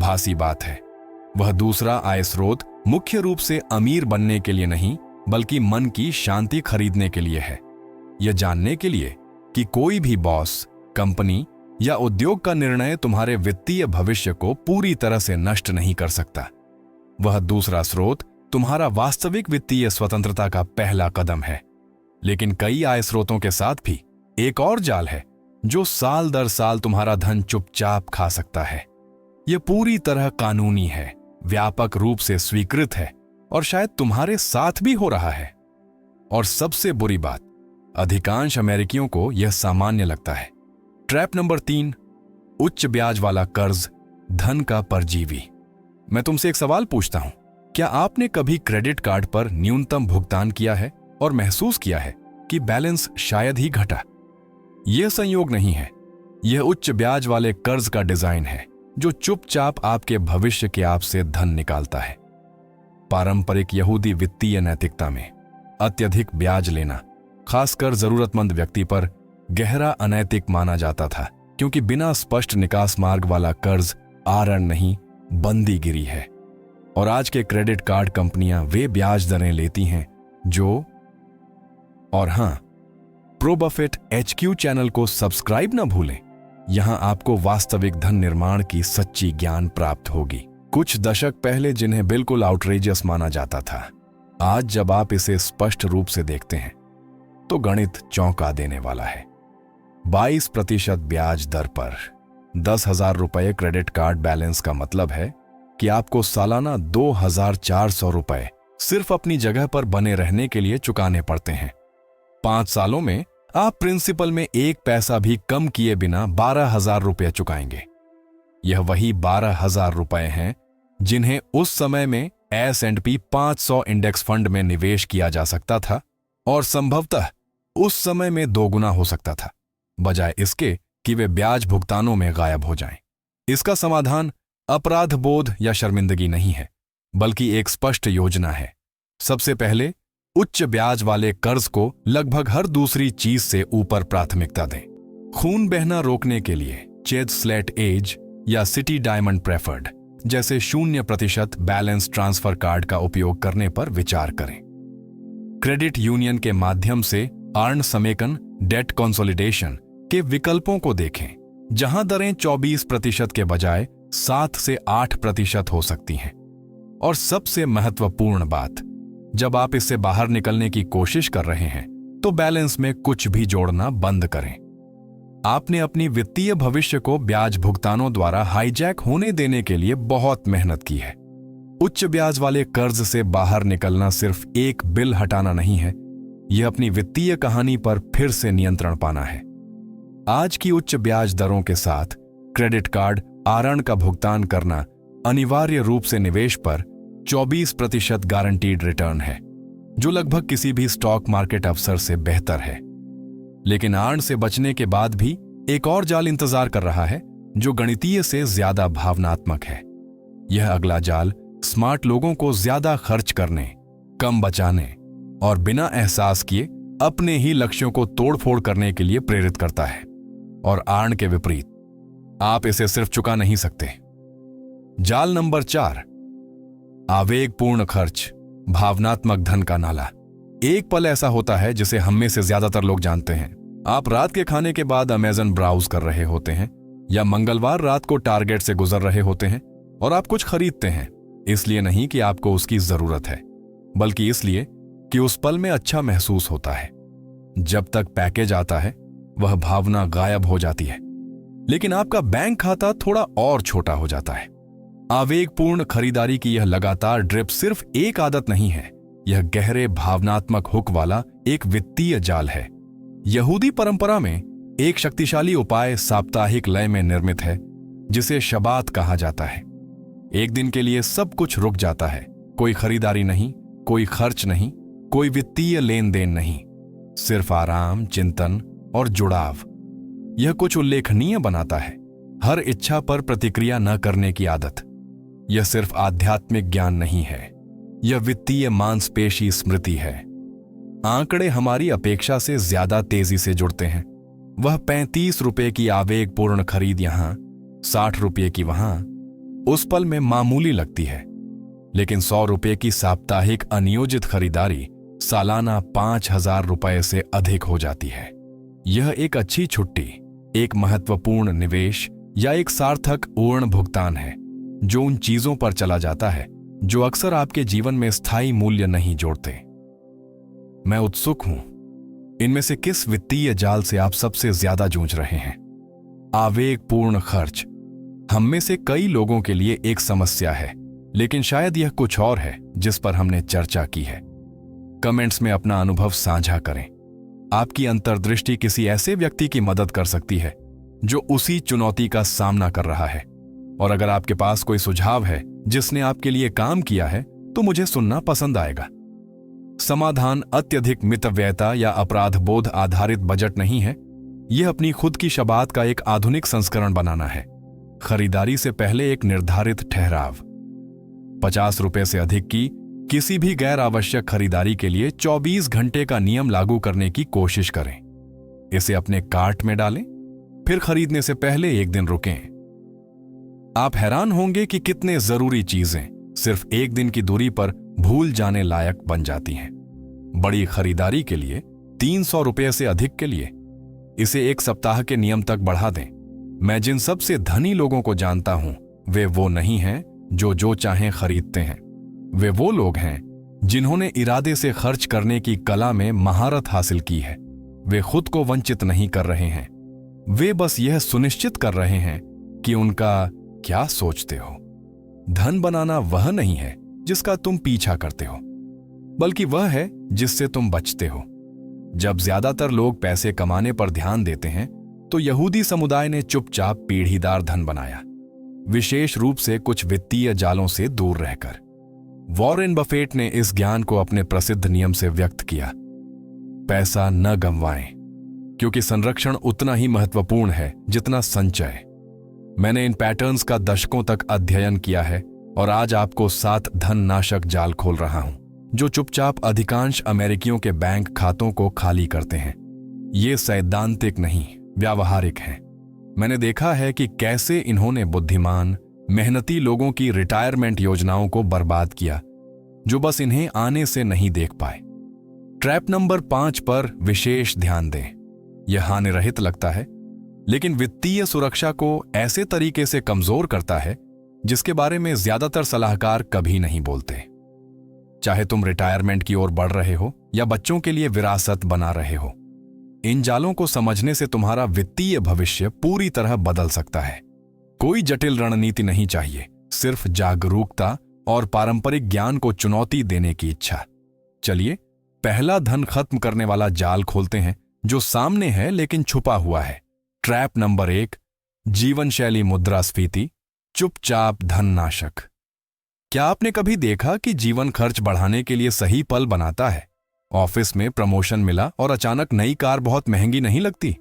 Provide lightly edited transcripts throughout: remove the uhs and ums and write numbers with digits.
भासी बात है। वह दूसरा आय स्रोत मुख्य रूप से अमीर बनने के लिए नहीं, बल्कि मन की शांति खरीदने के लिए है। यह जानने के लिए कि कोई भी बॉस, कंपनी या उद्योग का निर्णय तुम्हारे वित्तीय भविष्य को पूरी तरह से नष्ट नहीं कर सकता। वह दूसरा स्रोत तुम्हारा वास्तविक वित्तीय स्वतंत्रता का पहला कदम है। लेकिन कई आय स्रोतों के साथ भी एक और जाल है जो साल दर साल तुम्हारा धन चुपचाप खा सकता है। यह पूरी तरह कानूनी है, व्यापक रूप से स्वीकृत है और शायद तुम्हारे साथ भी हो रहा है। और सबसे बुरी बात, अधिकांश अमेरिकियों को यह सामान्य लगता है। ट्रैप नंबर 3, उच्च ब्याज वाला कर्ज, धन का परजीवी। मैं तुमसे एक सवाल पूछता हूं, क्या आपने कभी क्रेडिट कार्ड पर न्यूनतम भुगतान किया है और महसूस किया है कि बैलेंस शायद ही घटा? यह संयोग नहीं है, यह उच्च ब्याज वाले कर्ज का डिजाइन है जो चुपचाप आपके भविष्य के आप से धन निकालता है। पारंपरिक यहूदी वित्तीय नैतिकता में अत्यधिक ब्याज लेना, खासकर जरूरतमंद व्यक्ति पर, गहरा अनैतिक माना जाता था, क्योंकि बिना स्पष्ट निकास मार्ग वाला कर्ज आरण नहीं, बंदीगिरी है। और आज के क्रेडिट कार्ड कंपनियां वे ब्याज दरें लेती हैं जो, और हां, प्रो बफेट HQ चैनल को सब्सक्राइब ना भूलें। यहां आपको वास्तविक धन निर्माण की सच्ची ज्ञान प्राप्त होगी। कुछ दशक पहले जिन्हें बिल्कुल आउटरेजियस माना जाता था, आज जब आप इसे स्पष्ट रूप से देखते हैं तो गणित चौंका देने वाला है। 22% ब्याज दर पर 10,000 रुपये क्रेडिट कार्ड बैलेंस का मतलब है कि आपको सालाना 2,400 रुपये सिर्फ अपनी जगह पर बने रहने के लिए चुकाने पड़ते हैं। 5 सालों में आप प्रिंसिपल में 1 पैसा भी कम किए बिना 12,000 रुपये चुकाएंगे। यह वही 12,000 रुपये हैं जिन्हें उस समय में S&P 500 इंडेक्स फंड में निवेश किया जा सकता था और संभवतः उस समय में 2 गुना हो सकता था, बजाय इसके कि वे ब्याज भुगतानों में गायब हो जाएं। इसका समाधान अपराध बोध या शर्मिंदगी नहीं है, बल्कि एक स्पष्ट योजना है। सबसे पहले उच्च ब्याज वाले कर्ज को लगभग हर दूसरी चीज से ऊपर प्राथमिकता दें। खून बहना रोकने के लिए चेज स्लेट एज या सिटी डायमंड प्रेफर्ड जैसे 0% बैलेंस ट्रांसफर कार्ड का उपयोग करने पर विचार करें। क्रेडिट यूनियन के माध्यम से अर्न समेकन डेट कंसोलिडेशन के विकल्पों को देखें, जहां दरें 24% के बजाय 7 से 8% हो सकती हैं। और सबसे महत्वपूर्ण बात, जब आप इससे बाहर निकलने की कोशिश कर रहे हैं तो बैलेंस में कुछ भी जोड़ना बंद करें। आपने अपनी वित्तीय भविष्य को ब्याज भुगतानों द्वारा हाईजैक होने देने के लिए बहुत मेहनत की है। उच्च ब्याज वाले कर्ज से बाहर निकलना सिर्फ एक बिल हटाना नहीं है, यह अपनी वित्तीय कहानी पर फिर से नियंत्रण पाना है। आज की उच्च ब्याज दरों के साथ क्रेडिट कार्ड आरण का भुगतान करना अनिवार्य रूप से निवेश पर 24% गारंटीड रिटर्न है, जो लगभग किसी भी स्टॉक मार्केट अवसर से बेहतर है। लेकिन आरण से बचने के बाद भी एक और जाल इंतजार कर रहा है जो गणितीय से ज्यादा भावनात्मक है। यह अगला जाल स्मार्ट लोगों को ज्यादा खर्च करने, कम बचाने और बिना एहसास किए अपने ही लक्ष्यों को तोड़फोड़ करने के लिए प्रेरित करता है। और आरण के विपरीत, आप इसे सिर्फ चुका नहीं सकते। जाल नंबर 4, आवेगपूर्ण खर्च, भावनात्मक धन का नाला। एक पल ऐसा होता है जिसे हम में से ज्यादातर लोग जानते हैं। आप रात के खाने के बाद अमेज़न ब्राउज कर रहे होते हैं या मंगलवार रात को टारगेट से गुजर रहे होते हैं और आप कुछ खरीदते हैं, इसलिए नहीं कि आपको उसकी जरूरत है, बल्कि इसलिए कि उस पल में अच्छा महसूस होता है। जब तक पैकेज आता है वह भावना गायब हो जाती है, लेकिन आपका बैंक खाता थोड़ा और छोटा हो जाता है। आवेगपूर्ण खरीदारी की यह लगातार ड्रिप सिर्फ एक आदत नहीं है, यह गहरे भावनात्मक हुक वाला एक वित्तीय जाल है। यहूदी परंपरा में एक शक्तिशाली उपाय साप्ताहिक लय में निर्मित है, जिसे शबात कहा जाता है। एक दिन के लिए सब कुछ रुक जाता है, कोई खरीदारी नहीं, कोई खर्च नहीं, कोई वित्तीय लेन देन नहीं, सिर्फ आराम, चिंतन और जुड़ाव। यह कुछ उल्लेखनीय बनाता है, हर इच्छा पर प्रतिक्रिया न करने की आदत। यह सिर्फ आध्यात्मिक ज्ञान नहीं है, यह वित्तीय मांसपेशी स्मृति है। आंकड़े हमारी अपेक्षा से ज्यादा तेजी से जुड़ते हैं। वह 35 रुपए की आवेगपूर्ण खरीद यहां, 60 रुपये की वहां, उस पल में मामूली लगती है, लेकिन 100 रुपये की साप्ताहिक अनियोजित खरीदारी सालाना 5,000 रुपये से अधिक हो जाती है। यह एक अच्छी छुट्टी, एक महत्वपूर्ण निवेश या एक सार्थक ऋण भुगतान है जो उन चीजों पर चला जाता है जो अक्सर आपके जीवन में स्थायी मूल्य नहीं जोड़ते। मैं उत्सुक हूं, इनमें से किस वित्तीय जाल से आप सबसे ज्यादा जूझ रहे हैं? आवेगपूर्ण खर्च हम में से कई लोगों के लिए एक समस्या है, लेकिन शायद यह कुछ और है जिस पर हमने चर्चा की है। कमेंट्स में अपना अनुभव साझा करें। आपकी अंतर्दृष्टि किसी ऐसे व्यक्ति की मदद कर सकती है जो उसी चुनौती का सामना कर रहा है। और अगर आपके पास कोई सुझाव है जिसने आपके लिए काम किया है तो मुझे सुनना पसंद आएगा। समाधान अत्यधिक मितव्ययता या अपराध बोध आधारित बजट नहीं है। यह अपनी खुद की शबात का एक आधुनिक संस्करण बनाना है। खरीदारी से पहले एक निर्धारित ठहराव। 50 रुपए से अधिक की किसी भी गैर आवश्यक खरीदारी के लिए 24 घंटे का नियम लागू करने की कोशिश करें। इसे अपने कार्ट में डालें, फिर खरीदने से पहले एक दिन रुकें। आप हैरान होंगे कि कितने जरूरी चीजें सिर्फ एक दिन की दूरी पर भूल जाने लायक बन जाती हैं। बड़ी खरीदारी के लिए 300 रुपये से अधिक के लिए इसे एक सप्ताह के नियम तक बढ़ा दें। मैं जिन सबसे धनी लोगों को जानता हूं वे वो नहीं हैं जो चाहें खरीदते हैं। वे वो लोग हैं जिन्होंने इरादे से खर्च करने की कला में महारत हासिल की है। वे खुद को वंचित नहीं कर रहे हैं, वे बस यह सुनिश्चित कर रहे हैं कि उनका क्या सोचते हो। धन बनाना वह नहीं है जिसका तुम पीछा करते हो, बल्कि वह है जिससे तुम बचते हो। जब ज्यादातर लोग पैसे कमाने पर ध्यान देते हैं तो यहूदी समुदाय ने चुपचाप पीढ़ीदार धन बनाया, विशेष रूप से कुछ वित्तीय जालों से दूर रहकर। वॉरेन बफेट ने इस ज्ञान को अपने प्रसिद्ध नियम से व्यक्त किया: पैसा न गंवाएं, क्योंकि संरक्षण उतना ही महत्वपूर्ण है जितना संचय। मैंने इन पैटर्न्स का दशकों तक अध्ययन किया है और आज आपको 7 धन नाशक जाल खोल रहा हूं जो चुपचाप अधिकांश अमेरिकियों के बैंक खातों को खाली करते हैं। ये सैद्धांतिक नहीं, व्यावहारिक हैं। मैंने देखा है कि कैसे इन्होंने बुद्धिमान, मेहनती लोगों की रिटायरमेंट योजनाओं को बर्बाद किया जो बस इन्हें आने से नहीं देख पाए। ट्रैप नंबर 5 पर विशेष ध्यान दें। यह हानिरहित लगता है, लेकिन वित्तीय सुरक्षा को ऐसे तरीके से कमजोर करता है जिसके बारे में ज्यादातर सलाहकार कभी नहीं बोलते। चाहे तुम रिटायरमेंट की ओर बढ़ रहे हो या बच्चों के लिए विरासत बना रहे हो, इन जालों को समझने से तुम्हारा वित्तीय भविष्य पूरी तरह बदल सकता है। कोई जटिल रणनीति नहीं चाहिए, सिर्फ जागरूकता और पारंपरिक ज्ञान को चुनौती देने की इच्छा। चलिए पहला धन खत्म करने वाला जाल खोलते हैं जो सामने है लेकिन छुपा हुआ है। ट्रैप नंबर 1, जीवन शैली मुद्रास्फीति, चुपचाप धन नाशक। क्या आपने कभी देखा कि जीवन खर्च बढ़ाने के लिए सही पल बनाता है? ऑफिस में प्रमोशन मिला और अचानक नई कार बहुत महंगी नहीं लगती।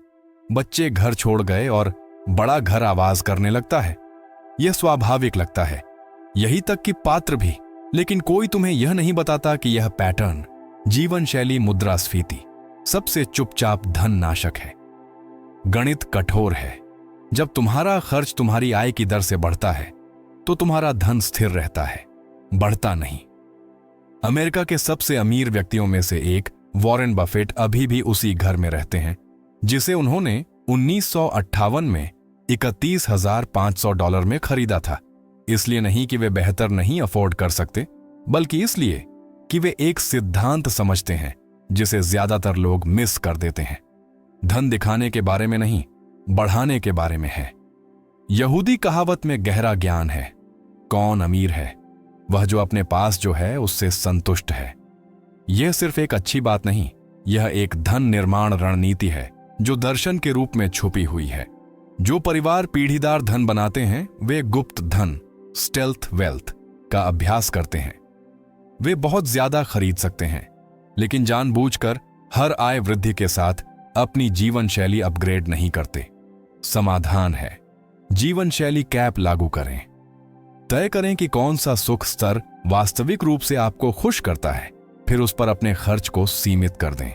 बच्चे घर छोड़ गए और बड़ा घर आवाज करने लगता है। यह स्वाभाविक लगता है, यही तक कि पात्र भी। लेकिन कोई तुम्हें यह नहीं बताता कि यह पैटर्न, जीवन शैली मुद्रास्फीति, सबसे चुपचाप धन नाशक है। गणित कठोर है। जब तुम्हारा खर्च तुम्हारी आय की दर से बढ़ता है तो तुम्हारा धन स्थिर रहता है, बढ़ता नहीं। अमेरिका के सबसे अमीर व्यक्तियों में से एक वॉरेन बफेट अभी भी उसी घर में रहते हैं जिसे उन्होंने 1958 में $31,500 में खरीदा था। इसलिए नहीं कि वे बेहतर नहीं अफोर्ड कर सकते, बल्कि इसलिए कि वे एक सिद्धांत समझते हैं जिसे ज्यादातर लोग मिस कर देते हैं। धन दिखाने के बारे में नहीं, बढ़ाने के बारे में है। यहूदी कहावत में गहरा ज्ञान है। कौन अमीर है? वह जो अपने पास जो है उससे संतुष्ट है। यह सिर्फ एक अच्छी बात नहीं, यह एक धन निर्माण रणनीति है जो दर्शन के रूप में छुपी हुई है। जो परिवार पीढ़ीदार धन बनाते हैं वे गुप्त धन, स्टेल्थ वेल्थ का अभ्यास करते हैं। वे बहुत ज्यादा खरीद सकते हैं, लेकिन जानबूझकर हर आय वृद्धि के साथ अपनी जीवन शैली अपग्रेड नहीं करते। समाधान है, जीवन शैली कैप लागू करें। तय करें कि कौन सा सुख स्तर वास्तविक रूप से आपको खुश करता है, फिर उस पर अपने खर्च को सीमित कर दें।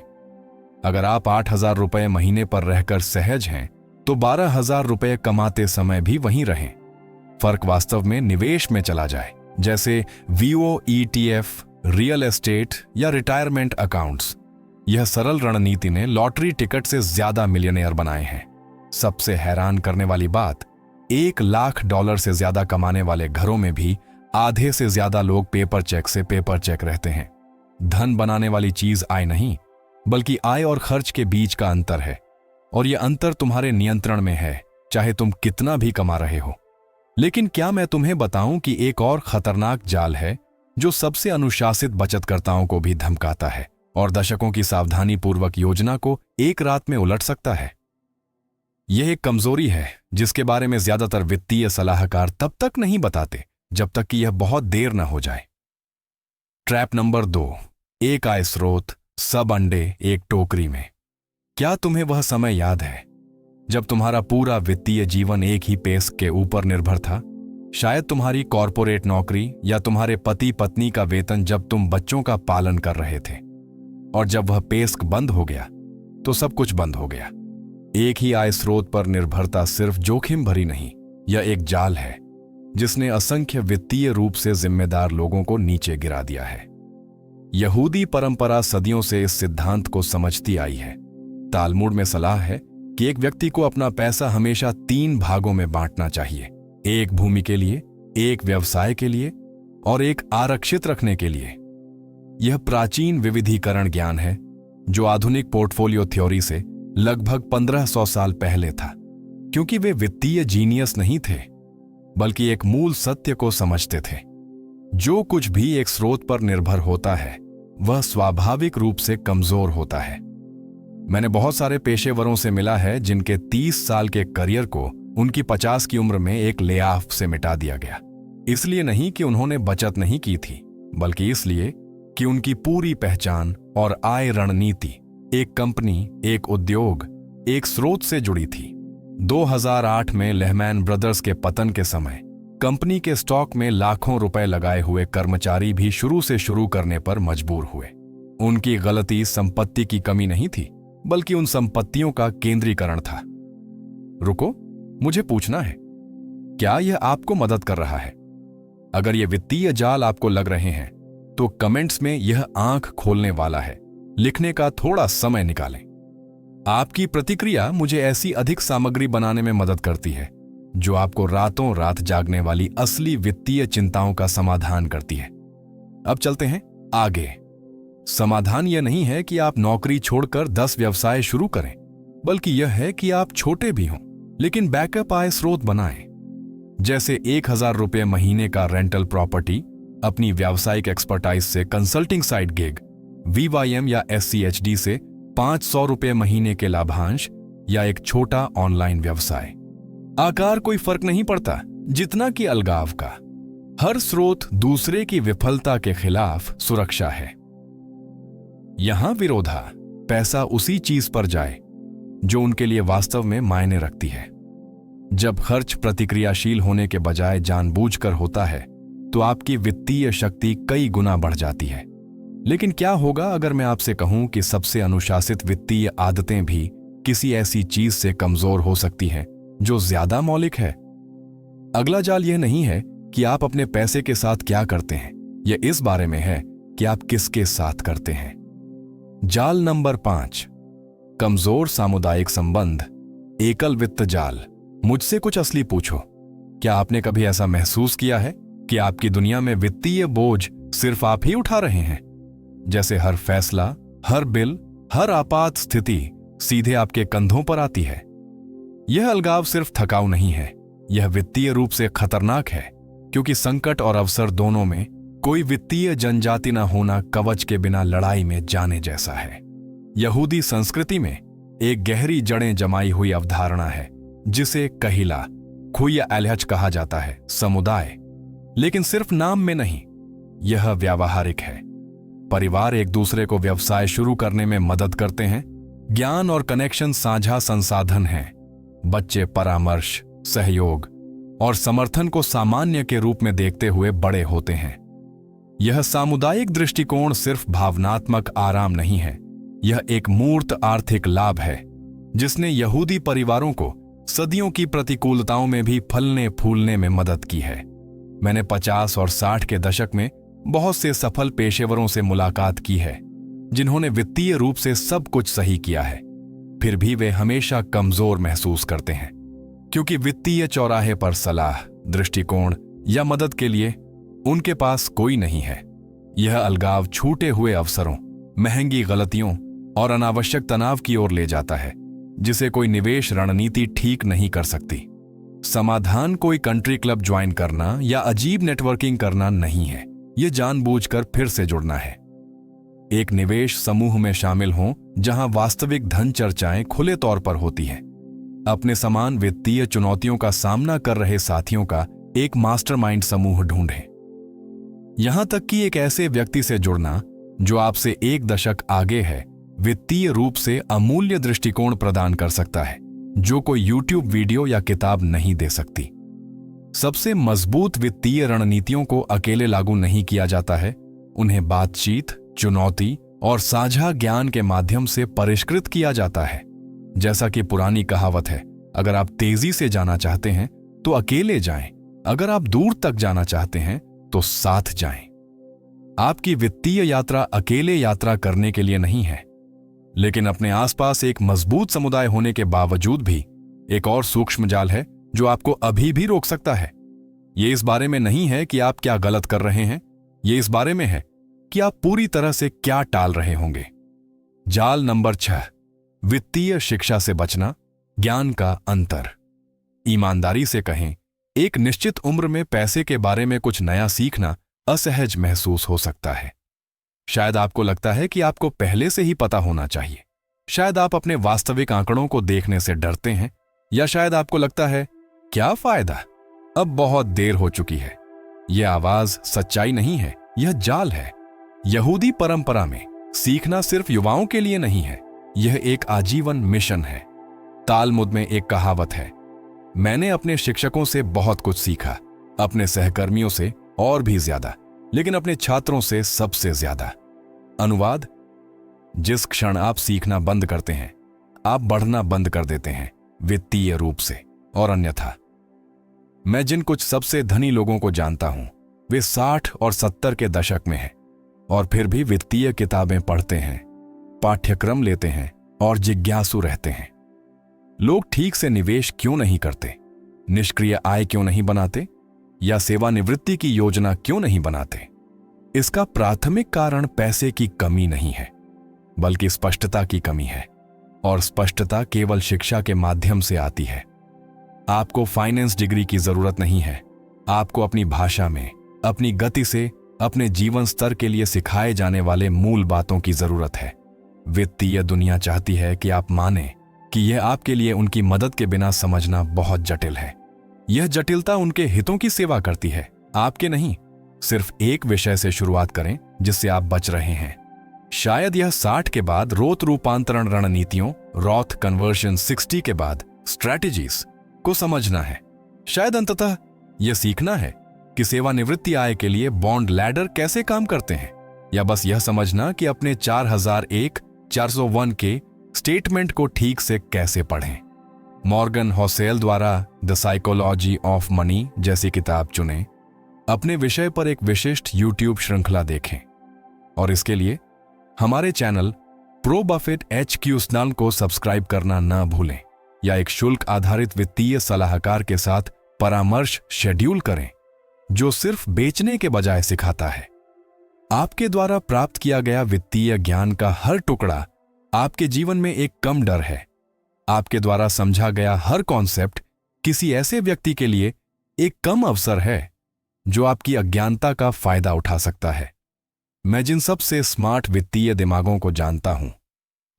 अगर आप 8,000 रुपये महीने पर रहकर सहज हैं तो 12,000 रुपये कमाते समय भी वहीं रहें। फर्क वास्तव में निवेश में चला जाए, जैसे वीओ ईटीएफ, रियल एस्टेट या रिटायरमेंट अकाउंट्स। यह सरल रणनीति ने लॉटरी टिकट से ज्यादा मिलियनेयर बनाए हैं। सबसे हैरान करने वाली बात, $1,00,000 से ज्यादा कमाने वाले घरों में भी आधे से ज्यादा लोग पेपर चेक से पेपर चेक रहते हैं। धन बनाने वाली चीज आय नहीं, बल्कि आय और खर्च के बीच का अंतर है, और यह अंतर तुम्हारे नियंत्रण में है, चाहे तुम कितना भी कमा रहे हो। लेकिन क्या मैं तुम्हें बताऊं कि एक और खतरनाक जाल है जो सबसे अनुशासित बचतकर्ताओं को भी धमकाता है और दशकों की सावधानीपूर्वक योजना को एक रात में उलट सकता है। यह एक कमजोरी है जिसके बारे में ज्यादातर वित्तीय सलाहकार तब तक नहीं बताते जब तक कि यह बहुत देर न हो जाए। ट्रैप नंबर 2, एक आय स्रोत, सब अंडे एक टोकरी में। क्या तुम्हें वह समय याद है जब तुम्हारा पूरा वित्तीय जीवन एक ही पेस्क के ऊपर निर्भर था? शायद तुम्हारी कॉर्पोरेट नौकरी या तुम्हारे पति पत्नी का वेतन जब तुम बच्चों का पालन कर रहे थे। और जब वह पेस्क बंद हो गया तो सब कुछ बंद हो गया। एक ही आय स्रोत पर निर्भरता सिर्फ जोखिम भरी नहीं, यह एक जाल है जिसने असंख्य वित्तीय रूप से जिम्मेदार लोगों को नीचे गिरा दिया है। यहूदी परंपरा सदियों से इस सिद्धांत को समझती आई है। तालमुड में सलाह है कि एक व्यक्ति को अपना पैसा हमेशा 3 भागों में बांटना चाहिए, एक भूमि के लिए, एक व्यवसाय के लिए और एक आरक्षित रखने के लिए। यह प्राचीन विविधीकरण ज्ञान है जो आधुनिक पोर्टफोलियो थ्योरी से लगभग 1500 साल पहले था, क्योंकि वे वित्तीय जीनियस नहीं थे बल्कि एक मूल सत्य को समझते थे। जो कुछ भी एक स्रोत पर निर्भर होता है वह स्वाभाविक रूप से कमजोर होता है। मैंने बहुत सारे पेशेवरों से मिला है जिनके 30 साल के करियर को उनकी 50 की उम्र में एक लेऑफ से मिटा दिया गया। इसलिए नहीं कि उन्होंने बचत नहीं की थी, बल्कि इसलिए कि उनकी पूरी पहचान और आय रणनीति एक कंपनी, एक उद्योग, एक स्रोत से जुड़ी थी। 2008 में लेहमैन ब्रदर्स के पतन के समय कंपनी के स्टॉक में लाखों रुपए लगाए हुए कर्मचारी भी शुरू करने पर मजबूर हुए। उनकी गलती संपत्ति की कमी नहीं थी, बल्कि उन संपत्तियों का केंद्रीकरण था। रुको, मुझे पूछना है, क्या यह आपको मदद कर रहा है? अगर ये वित्तीय जाल आपको लग रहे हैं तो कमेंट्स में यह आंख खोलने वाला है लिखने का थोड़ा समय निकालें। आपकी प्रतिक्रिया मुझे ऐसी अधिक सामग्री बनाने में मदद करती है जो आपको रातों रात जागने वाली असली वित्तीय चिंताओं का समाधान करती है। अब चलते हैं आगे। समाधान यह नहीं है कि आप नौकरी छोड़कर 10 व्यवसाय शुरू करें, बल्कि यह है कि आप छोटे भी हों लेकिन बैकअप आय स्रोत बनाएं। जैसे 1000 रुपये महीने का रेंटल प्रॉपर्टी, अपनी व्यावसायिक एक्सपर्टाइज से कंसल्टिंग साइड गिग, VYM या SCHD से 500 रुपये महीने के लाभांश या एक छोटा ऑनलाइन व्यवसाय। आकार कोई फर्क नहीं पड़ता जितना कि अलगाव का। हर स्रोत दूसरे की विफलता के खिलाफ सुरक्षा है। यहां विरोधा पैसा उसी चीज पर जाए जो उनके लिए वास्तव में मायने रखती है। जब खर्च प्रतिक्रियाशील होने के बजाय जानबूझकर होता है तो आपकी वित्तीय शक्ति कई गुना बढ़ जाती है। लेकिन क्या होगा अगर मैं आपसे कहूं कि सबसे अनुशासित वित्तीय आदतें भी किसी ऐसी चीज से कमजोर हो सकती हैं जो ज्यादा मौलिक है? अगला जाल यह नहीं है कि आप अपने पैसे के साथ क्या करते हैं, यह इस बारे में है कि आप किसके साथ करते हैं। जाल नंबर 5, कमजोर सामुदायिक संबंध, एकल वित्त जाल। मुझसे कुछ असली पूछो। क्या आपने कभी ऐसा महसूस किया है कि आपकी दुनिया में वित्तीय बोझ सिर्फ आप ही उठा रहे हैं? जैसे हर फैसला, हर बिल, हर आपात स्थिति सीधे आपके कंधों पर आती है। यह अलगाव सिर्फ थकाऊ नहीं है, यह वित्तीय रूप से खतरनाक है, क्योंकि संकट और अवसर दोनों में कोई वित्तीय जनजाति न होना कवच के बिना लड़ाई में जाने जैसा है। यहूदी संस्कृति में एक गहरी जड़ें जमाई हुई अवधारणा है जिसे कहिला, खुया एलहच कहा जाता है, समुदाय। लेकिन सिर्फ नाम में नहीं, यह व्यावहारिक है। परिवार एक दूसरे को व्यवसाय शुरू करने में मदद करते हैं, ज्ञान और कनेक्शन साझा संसाधन हैं। बच्चे परामर्श, सहयोग और समर्थन को सामान्य के रूप में देखते हुए बड़े होते हैं। यह सामुदायिक दृष्टिकोण सिर्फ भावनात्मक आराम नहीं है, यह एक मूर्त आर्थिक लाभ है जिसने यहूदी परिवारों को सदियों की प्रतिकूलताओं में भी फलने फूलने में मदद की है। मैंने 50 और 60 के दशक में बहुत से सफल पेशेवरों से मुलाकात की है जिन्होंने वित्तीय रूप से सब कुछ सही किया है, फिर भी वे हमेशा कमजोर महसूस करते हैं, क्योंकि वित्तीय चौराहे पर सलाह, दृष्टिकोण या मदद के लिए उनके पास कोई नहीं है। यह अलगाव छूटे हुए अवसरों, महंगी गलतियों और अनावश्यक तनाव की ओर ले जाता है, जिसे कोई निवेश रणनीति ठीक नहीं कर सकती। समाधान कोई कंट्री क्लब ज्वाइन करना या अजीब नेटवर्किंग करना नहीं है, यह जानबूझकर फिर से जुड़ना है। एक निवेश समूह में शामिल हों जहां वास्तविक धन चर्चाएं खुले तौर पर होती हैं। अपने समान वित्तीय चुनौतियों का सामना कर रहे साथियों का एक मास्टरमाइंड समूह ढूंढें। यहां तक कि एक ऐसे व्यक्ति से जुड़ना जो आपसे एक दशक आगे है, वित्तीय रूप से अमूल्य दृष्टिकोण प्रदान कर सकता है जो कोई YouTube वीडियो या किताब नहीं दे सकती। सबसे मजबूत वित्तीय रणनीतियों को अकेले लागू नहीं किया जाता है, उन्हें बातचीत, चुनौती और साझा ज्ञान के माध्यम से परिष्कृत किया जाता है। जैसा कि पुरानी कहावत है, अगर आप तेजी से जाना चाहते हैं तो अकेले जाएं, अगर आप दूर तक जाना चाहते हैं तो साथ जाएं। आपकी वित्तीय यात्रा अकेले यात्रा करने के लिए नहीं है, लेकिन अपने आसपास एक मजबूत समुदाय होने के बावजूद भी एक और सूक्ष्म जाल है जो आपको अभी भी रोक सकता है। यह इस बारे में नहीं है कि आप क्या गलत कर रहे हैं, यह इस बारे में है कि आप पूरी तरह से क्या टाल रहे होंगे। जाल नंबर 6, वित्तीय शिक्षा से बचना, ज्ञान का अंतर। ईमानदारी से कहें, एक निश्चित उम्र में पैसे के बारे में कुछ नया सीखना असहज महसूस हो सकता है। शायद आपको लगता है कि आपको पहले से ही पता होना चाहिए, शायद आप अपने वास्तविक आंकड़ों को देखने से डरते हैं, या शायद आपको लगता है क्या फायदा, अब बहुत देर हो चुकी है। यह आवाज सच्चाई नहीं है, यह जाल है। यहूदी परंपरा में सीखना सिर्फ युवाओं के लिए नहीं है, यह एक आजीवन मिशन है। तालमुद में एक कहावत है, मैंने अपने शिक्षकों से बहुत कुछ सीखा, अपने सहकर्मियों से और भी ज्यादा, लेकिन अपने छात्रों से सबसे ज्यादा। अनुवाद, जिस क्षण आप सीखना बंद करते हैं, आप बढ़ना बंद कर देते हैं, वित्तीय रूप से और अन्यथा। मैं जिन कुछ सबसे धनी लोगों को जानता हूं, वे 60 और 70 के दशक में हैं और फिर भी वित्तीय किताबें पढ़ते हैं, पाठ्यक्रम लेते हैं और जिज्ञासु रहते हैं। लोग ठीक से निवेश क्यों नहीं करते, निष्क्रिय आय क्यों नहीं बनाते, या सेवानिवृत्ति की योजना क्यों नहीं बनाते? इसका प्राथमिक कारण पैसे की कमी नहीं है, बल्कि स्पष्टता की कमी है, और स्पष्टता केवल शिक्षा के माध्यम से आती है। आपको फाइनेंस डिग्री की जरूरत नहीं है, आपको अपनी भाषा में, अपनी गति से, अपने जीवन स्तर के लिए सिखाए जाने वाले मूल बातों की जरूरत है। वित्तीय दुनिया चाहती है कि आप माने कि यह आपके लिए उनकी मदद के बिना समझना बहुत जटिल है। यह जटिलता उनके हितों की सेवा करती है, आपके नहीं। सिर्फ एक विषय से शुरुआत करें जिससे आप बच रहे हैं। शायद यह 60 के बाद रोत रूपांतरण रणनीतियों, रॉथ कन्वर्शन 60 के बाद स्ट्रैटेजीज को समझना है। शायद अंततः यह सीखना है कि सेवानिवृत्ति आय के लिए बॉन्ड लैडर कैसे काम करते हैं, या बस यह समझना कि अपने 4001, 401 के स्टेटमेंट को ठीक से कैसे पढ़ें। मॉर्गन हॉसेल द्वारा द साइकोलॉजी ऑफ मनी जैसी किताब चुनें, अपने विषय पर एक विशिष्ट YouTube श्रृंखला देखें, और इसके लिए हमारे चैनल प्रो बफेट HQ को सब्सक्राइब करना न भूलें, या एक शुल्क आधारित वित्तीय सलाहकार के साथ परामर्श शेड्यूल करें जो सिर्फ बेचने के बजाय सिखाता है। आपके द्वारा प्राप्त किया गया वित्तीय ज्ञान का हर टुकड़ा आपके जीवन में एक कम डर है। आपके द्वारा समझा गया हर कॉन्सेप्ट किसी ऐसे व्यक्ति के लिए एक कम अवसर है जो आपकी अज्ञानता का फायदा उठा सकता है। मैं जिन सबसे स्मार्ट वित्तीय दिमागों को जानता हूं,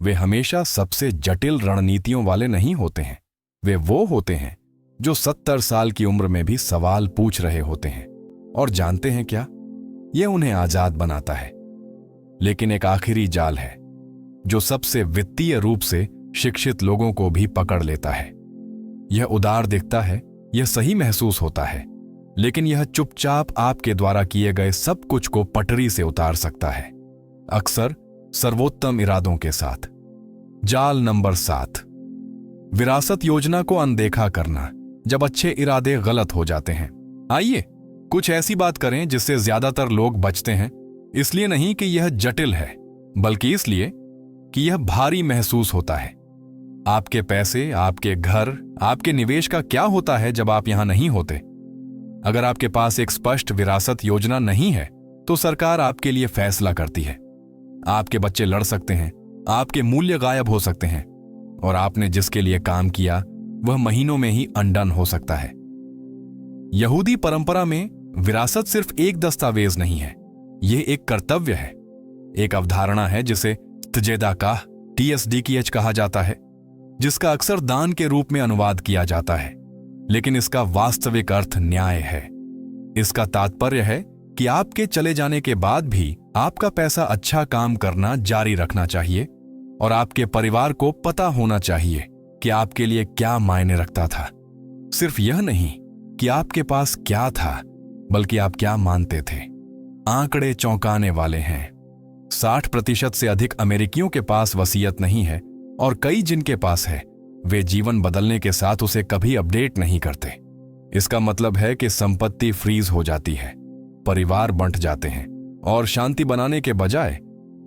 वे हमेशा सबसे जटिल रणनीतियों वाले नहीं होते हैं। वे वो होते हैं जो 70 साल की उम्र में भी सवाल पूछ रहे होते हैं, और जानते हैं क्या, यह उन्हें आजाद बनाता है। लेकिन एक आखिरी जाल है जो सबसे वित्तीय रूप से शिक्षित लोगों को भी पकड़ लेता है। यह उदार दिखता है, यह सही महसूस होता है, लेकिन यह चुपचाप आपके द्वारा किए गए सब कुछ को पटरी से उतार सकता है, अक्सर सर्वोत्तम इरादों के साथ। जाल नंबर 7, विरासत योजना को अनदेखा करना, जब अच्छे इरादे गलत हो जाते हैं। आइए कुछ ऐसी बात करें जिससे ज्यादातर लोग बचते हैं, इसलिए नहीं कि यह जटिल है, बल्कि इसलिए कि यह भारी महसूस होता है। आपके पैसे, आपके घर, आपके निवेश का क्या होता है जब आप यहां नहीं होते? अगर आपके पास एक स्पष्ट विरासत योजना नहीं है तो सरकार आपके लिए फैसला करती है। आपके बच्चे लड़ सकते हैं, आपके मूल्य गायब हो सकते हैं, और आपने जिसके लिए काम किया वह महीनों में ही अनडन हो सकता है। यहूदी परंपरा में विरासत सिर्फ एक दस्तावेज नहीं है, यह एक कर्तव्य है, एक अवधारणा है जिसे त्जेदाकाह TSDKH कहा जाता है, जिसका अक्सर दान के रूप में अनुवाद किया जाता है, लेकिन इसका वास्तविक अर्थ न्याय है। इसका तात्पर्य है कि आपके चले जाने के बाद भी आपका पैसा अच्छा काम करना जारी रखना चाहिए, और आपके परिवार को पता होना चाहिए कि आपके लिए क्या मायने रखता था। सिर्फ यह नहीं कि आपके पास क्या था, बल्कि आप क्या मानते थे। आंकड़े चौंकाने वाले हैं। 60% से अधिक अमेरिकियों के पास वसीयत नहीं है, और कई जिनके पास है वे जीवन बदलने के साथ उसे कभी अपडेट नहीं करते। इसका मतलब है कि संपत्ति फ्रीज हो जाती है, परिवार बंट जाते हैं, और शांति बनाने के बजाय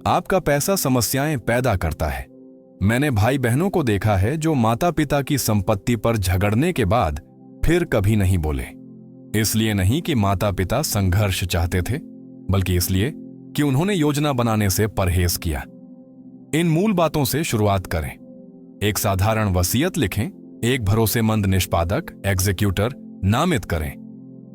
आपका पैसा समस्याएं पैदा करता है। मैंने भाई बहनों को देखा है जो माता पिता की संपत्ति पर झगड़ने के बाद फिर कभी नहीं बोले। इसलिए नहीं कि माता पिता संघर्ष चाहते थे, बल्कि इसलिए कि उन्होंने योजना बनाने से परहेज किया। इन मूल बातों से शुरुआत करें। एक साधारण वसीयत लिखें, एक भरोसेमंद निष्पादक एग्जीक्यूटर नामित करें,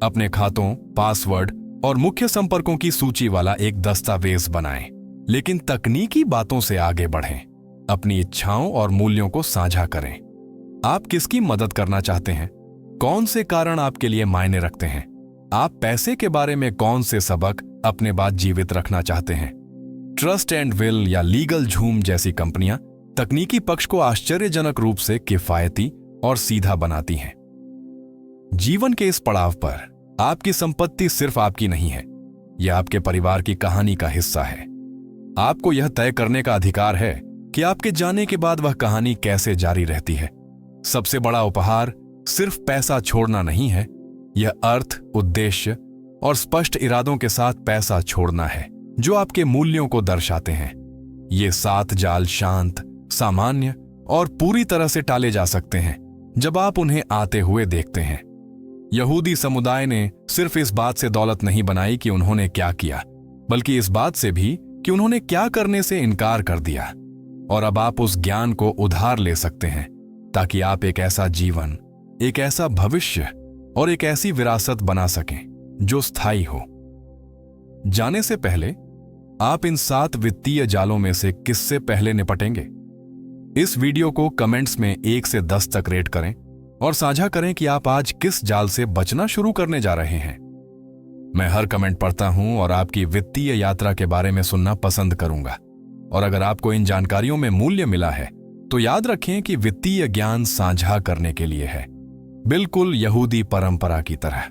अपने खातों, पासवर्ड और मुख्य संपर्कों की सूची वाला एक दस्तावेज बनाएं। लेकिन तकनीकी बातों से आगे बढ़ें, अपनी इच्छाओं और मूल्यों को साझा करें। आप किसकी मदद करना चाहते हैं? कौन से कारण आपके लिए मायने रखते हैं? आप पैसे के बारे में कौन से सबक अपने बाद जीवित रखना चाहते हैं? ट्रस्ट एंड विल या लीगल झूम जैसी कंपनियां तकनीकी पक्ष को आश्चर्यजनक रूप से किफायती और सीधा बनाती हैं। जीवन के इस पड़ाव पर आपकी संपत्ति सिर्फ आपकी नहीं है, यह आपके परिवार की कहानी का हिस्सा है। आपको यह तय करने का अधिकार है कि आपके जाने के बाद वह कहानी कैसे जारी रहती है। सबसे बड़ा उपहार सिर्फ पैसा छोड़ना नहीं है, यह अर्थ, उद्देश्य और स्पष्ट इरादों के साथ पैसा छोड़ना है जो आपके मूल्यों को दर्शाते हैं। ये 7 जाल शांत, सामान्य और पूरी तरह से टाले जा सकते हैं जब आप उन्हें आते हुए देखते हैं। यहूदी समुदाय ने सिर्फ इस बात से दौलत नहीं बनाई कि उन्होंने क्या किया, बल्कि इस बात से भी कि उन्होंने क्या करने से इनकार कर दिया। और अब आप उस ज्ञान को उधार ले सकते हैं ताकि आप एक ऐसा जीवन, एक ऐसा भविष्य और एक ऐसी विरासत बना सकें जो स्थायी हो। जाने से पहले आप इन 7 वित्तीय जालों में से किससे पहले निपटेंगे? इस वीडियो को कमेंट्स में 1 से 10 तक रेट करें और साझा करें कि आप आज किस जाल से बचना शुरू करने जा रहे हैं। मैं हर कमेंट पढ़ता हूं और आपकी वित्तीय यात्रा के बारे में सुनना पसंद करूंगा। और अगर आपको इन जानकारियों में मूल्य मिला है तो याद रखें कि वित्तीय ज्ञान साझा करने के लिए है, बिल्कुल यहूदी परंपरा की तरह।